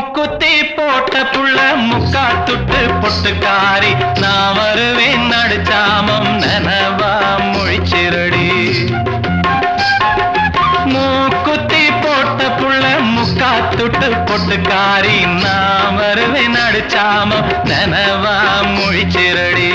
மூக்குத்தி போட்ட புள்ள முக்கா துட்டு பொட்டுக்காரி நான் வருவேன் நடுச்சாமம் நனவா முழிச்சிரடி மூக்குத்தி போட்ட புள்ள முக்கா துட்டு பொட்டுக்காரி நான் வருவேன் நடுச்சாமம் நனவா முழிச்சிரடி